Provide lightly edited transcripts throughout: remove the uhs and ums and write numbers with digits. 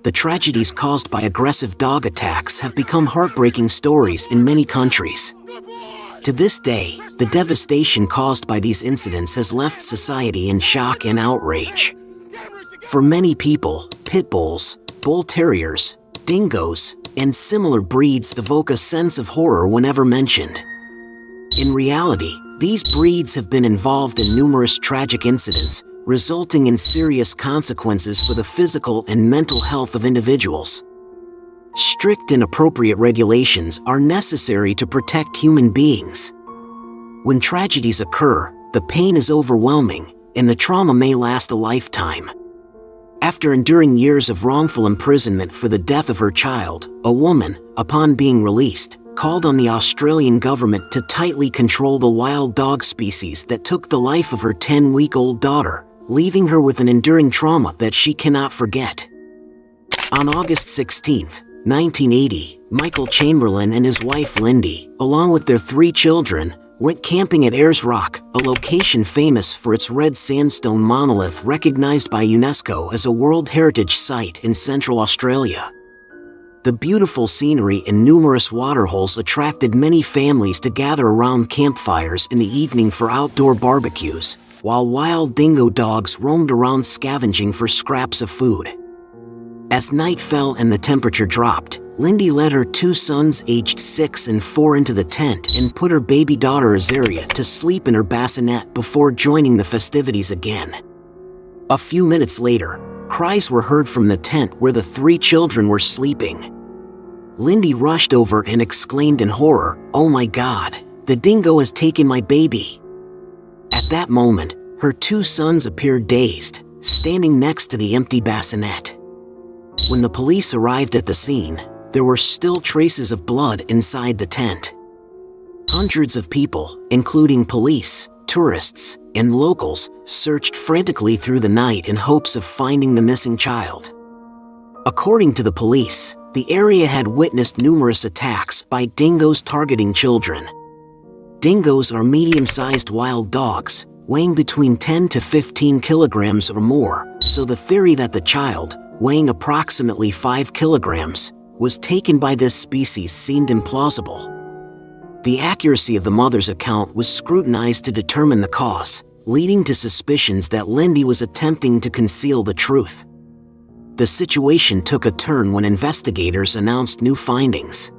the tragedies caused by aggressive dog attacks have become heartbreaking stories in many countries. To this day, the devastation caused by these incidents has left society in shock and outrage. For many people, pit bulls, bull terriers, dingoes, and similar breeds evoke a sense of horror whenever mentioned. In reality, these breeds have been involved in numerous tragic incidents, resulting in serious consequences for the physical and mental health of individuals. Strict and appropriate regulations are necessary to protect human beings. When tragedies occur, the pain is overwhelming, and the trauma may last a lifetime. After enduring years of wrongful imprisonment for the death of her child, a woman, upon being released, called on the Australian government to tightly control the wild dog species that took the life of her 10-week-old daughter, leaving her with an enduring trauma that she cannot forget. On August 16, 1980, Michael Chamberlain and his wife Lindy, along with their 3 children, went camping at Ayers Rock, a location famous for its red sandstone monolith recognized by UNESCO as a World Heritage Site in Central Australia. The beautiful scenery and numerous waterholes attracted many families to gather around campfires in the evening for outdoor barbecues, while wild dingo dogs roamed around scavenging for scraps of food. As night fell and the temperature dropped, Lindy led her 2 sons aged 6 and 4 into the tent and put her baby daughter Azaria to sleep in her bassinet before joining the festivities again. A few minutes later, cries were heard from the tent where the 3 children were sleeping. Lindy rushed over and exclaimed in horror, "Oh my God, the dingo has taken my baby." At that moment, her 2 sons appeared dazed, standing next to the empty bassinet. When the police arrived at the scene, there were still traces of blood inside the tent. Hundreds of people, including police, tourists, and locals, searched frantically through the night in hopes of finding the missing child. According to the police, the area had witnessed numerous attacks by dingoes targeting children. Dingoes are medium-sized wild dogs, weighing between 10 to 15 kilograms or more, so the theory that the child, weighing approximately 5 kilograms, was taken by this species seemed implausible. The accuracy of the mother's account was scrutinized to determine the cause, leading to suspicions that Lindy was attempting to conceal the truth. The situation took a turn when investigators announced new findings.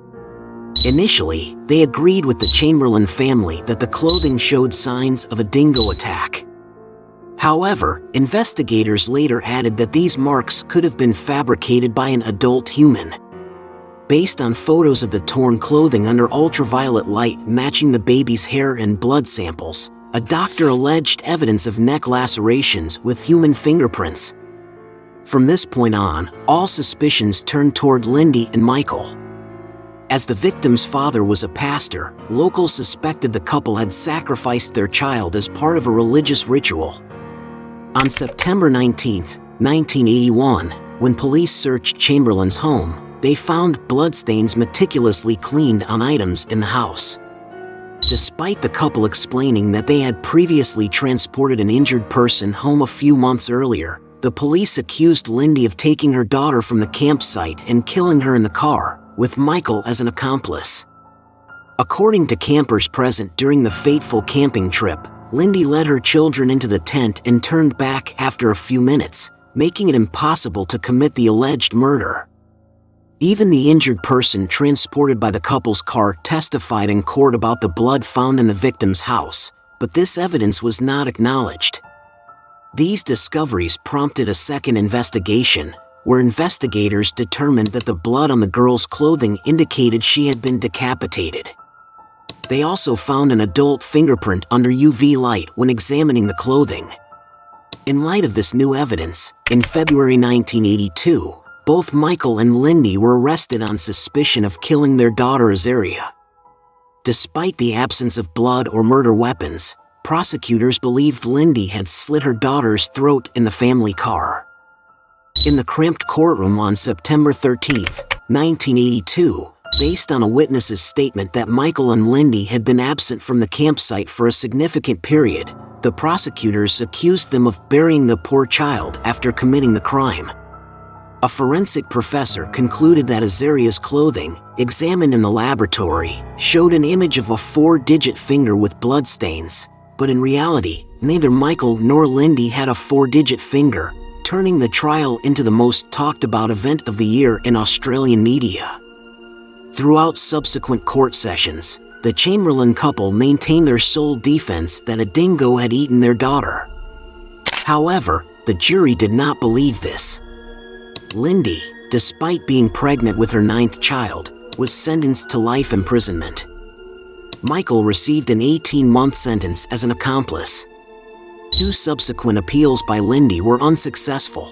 Initially, they agreed with the Chamberlain family that the clothing showed signs of a dingo attack. However, investigators later added that these marks could have been fabricated by an adult human. Based on photos of the torn clothing under ultraviolet light matching the baby's hair and blood samples, a doctor alleged evidence of neck lacerations with human fingerprints. From this point on, all suspicions turned toward Lindy and Michael. As the victim's father was a pastor, locals suspected the couple had sacrificed their child as part of a religious ritual. On September 19, 1981, when police searched Chamberlain's home, they found bloodstains meticulously cleaned on items in the house. Despite the couple explaining that they had previously transported an injured person home a few months earlier, the police accused Lindy of taking her daughter from the campsite and killing her in the car, with Michael as an accomplice. According to campers present during the fateful camping trip, Lindy led her children into the tent and turned back after a few minutes, making it impossible to commit the alleged murder. Even the injured person transported by the couple's car testified in court about the blood found in the victim's house, but this evidence was not acknowledged. These discoveries prompted a second investigation, where investigators determined that the blood on the girl's clothing indicated she had been decapitated. They also found an adult fingerprint under UV light when examining the clothing. In light of this new evidence, in February 1982, both Michael and Lindy were arrested on suspicion of killing their daughter Azaria. Despite the absence of blood or murder weapons, prosecutors believed Lindy had slit her daughter's throat in the family car. In the cramped courtroom on September 13, 1982, based on a witness's statement that Michael and Lindy had been absent from the campsite for a significant period, the prosecutors accused them of burying the poor child after committing the crime. A forensic professor concluded that Azaria's clothing, examined in the laboratory, showed an image of a 4-digit finger with bloodstains, but in reality, neither Michael nor Lindy had a 4-digit finger, turning the trial into the most talked about event of the year in Australian media. Throughout subsequent court sessions, the Chamberlain couple maintained their sole defense that a dingo had eaten their daughter. However, the jury did not believe this. Lindy, despite being pregnant with her 9th child, was sentenced to life imprisonment. Michael received an 18-month sentence as an accomplice. 2 subsequent appeals by Lindy were unsuccessful.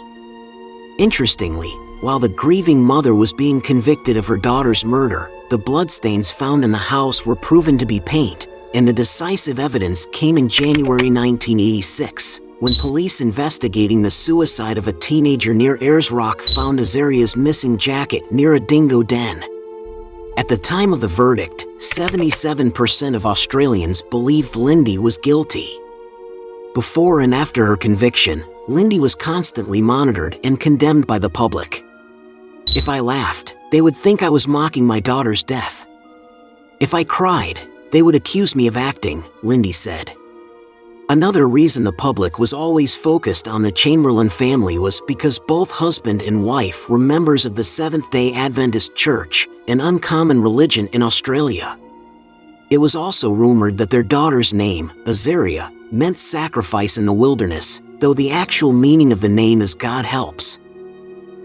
Interestingly, while the grieving mother was being convicted of her daughter's murder, the bloodstains found in the house were proven to be paint, and the decisive evidence came in January 1986, when police investigating the suicide of a teenager near Ayers Rock found Azaria's missing jacket near a dingo den. At the time of the verdict, 77% of Australians believed Lindy was guilty. Before and after her conviction, Lindy was constantly monitored and condemned by the public. If I laughed, they would think I was mocking my daughter's death. If I cried, they would accuse me of acting, Lindy said. Another reason the public was always focused on the Chamberlain family was because both husband and wife were members of the Seventh-day Adventist Church, an uncommon religion in Australia. It was also rumored that their daughter's name, Azaria, meant sacrifice in the wilderness, though the actual meaning of the name is God helps.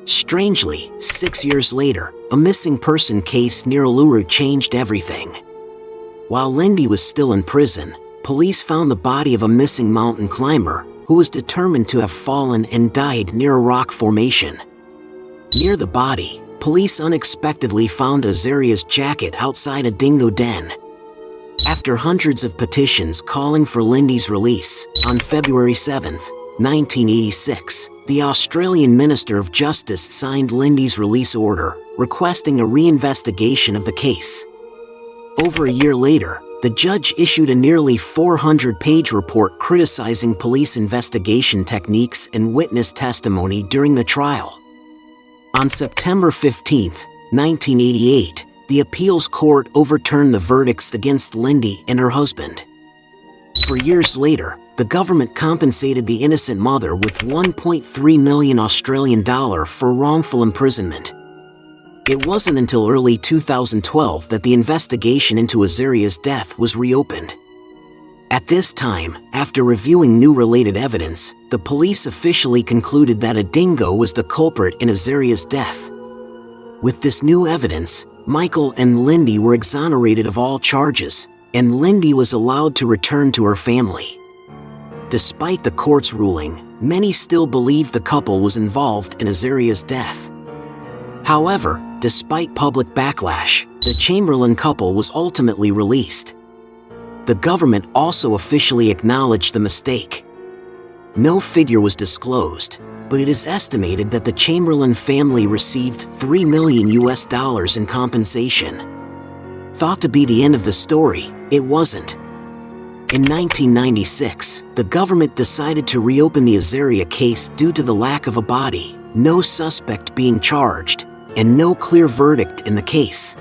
Strangely, 6 years later, a missing person case near Uluru changed everything. While Lindy was still in prison, police found the body of a missing mountain climber who was determined to have fallen and died near a rock formation. Near the body, police unexpectedly found Azaria's jacket outside a dingo den. After hundreds of petitions calling for Lindy's release, on February 7, 1986, the Australian Minister of Justice signed Lindy's release order, requesting a reinvestigation of the case. Over a year later, the judge issued a nearly 400-page report criticizing police investigation techniques and witness testimony during the trial. On September 15, 1988, the appeals court overturned the verdicts against Lindy and her husband. For years later, the government compensated the innocent mother with $1.3 million Australian dollars for wrongful imprisonment. It wasn't until early 2012 that the investigation into Azaria's death was reopened. At this time, after reviewing new related evidence, the police officially concluded that a dingo was the culprit in Azaria's death. With this new evidence, Michael and Lindy were exonerated of all charges, and Lindy was allowed to return to her family. Despite the court's ruling, many still believe the couple was involved in Azaria's death. However, despite public backlash, the Chamberlain couple was ultimately released. The government also officially acknowledged the mistake. No figure was disclosed, but it is estimated that the Chamberlain family received $3 million in compensation. Thought to be the end of the story, it wasn't. In 1996, the government decided to reopen the Azaria case due to the lack of a body, no suspect being charged, and no clear verdict in the case.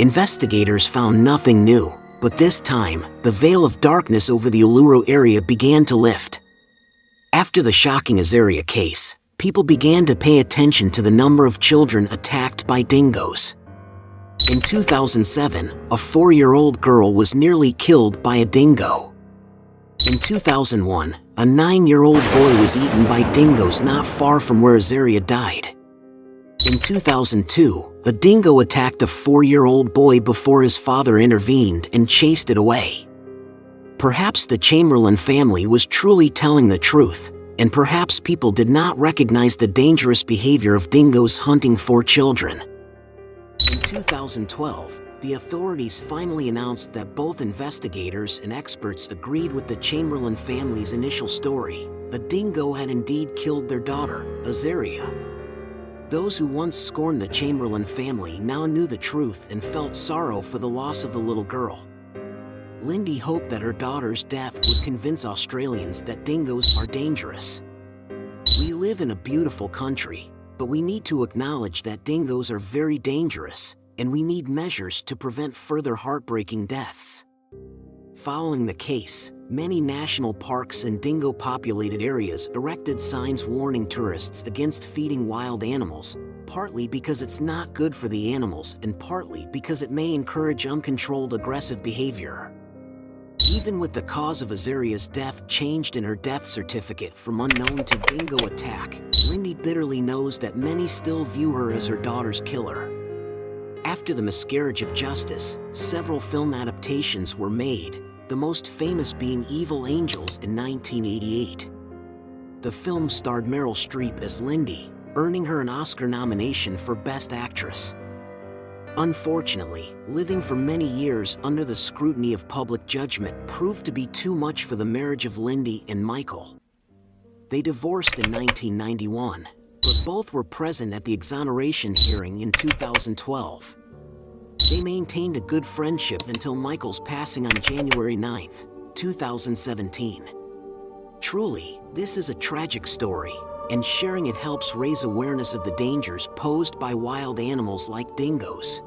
Investigators found nothing new, but this time, the veil of darkness over the Uluru area began to lift. After the shocking Azaria case, people began to pay attention to the number of children attacked by dingoes. In 2007, a 4-year-old girl was nearly killed by a dingo. In 2001, a 9-year-old boy was eaten by dingoes not far from where Azaria died. In 2002, a dingo attacked a 4-year-old boy before his father intervened and chased it away. Perhaps the Chamberlain family was truly telling the truth, and perhaps people did not recognize the dangerous behavior of dingoes hunting for children. In 2012, the authorities finally announced that both investigators and experts agreed with the Chamberlain family's initial story. A dingo had indeed killed their daughter, Azaria. Those who once scorned the Chamberlain family now knew the truth and felt sorrow for the loss of the little girl. Lindy hoped that her daughter's death would convince Australians that dingoes are dangerous. We live in a beautiful country, But we need to acknowledge that dingoes are very dangerous, and we need measures to prevent further heartbreaking deaths. Following the case, many national parks and dingo-populated areas erected signs warning tourists against feeding wild animals, partly because it's not good for the animals and partly because it may encourage uncontrolled aggressive behavior. Even with the cause of Azaria's death changed in her death certificate from unknown to dingo attack, Lindy bitterly knows that many still view her as her daughter's killer. After the miscarriage of justice, several film adaptations were made, the most famous being Evil Angels in 1988. The film starred Meryl Streep as Lindy, earning her an Oscar nomination for Best Actress. Unfortunately, living for many years under the scrutiny of public judgment proved to be too much for the marriage of Lindy and Michael. They divorced in 1991, but both were present at the exoneration hearing in 2012. They maintained a good friendship until Michael's passing on January 9, 2017. Truly, this is a tragic story, and sharing it helps raise awareness of the dangers posed by wild animals like dingoes.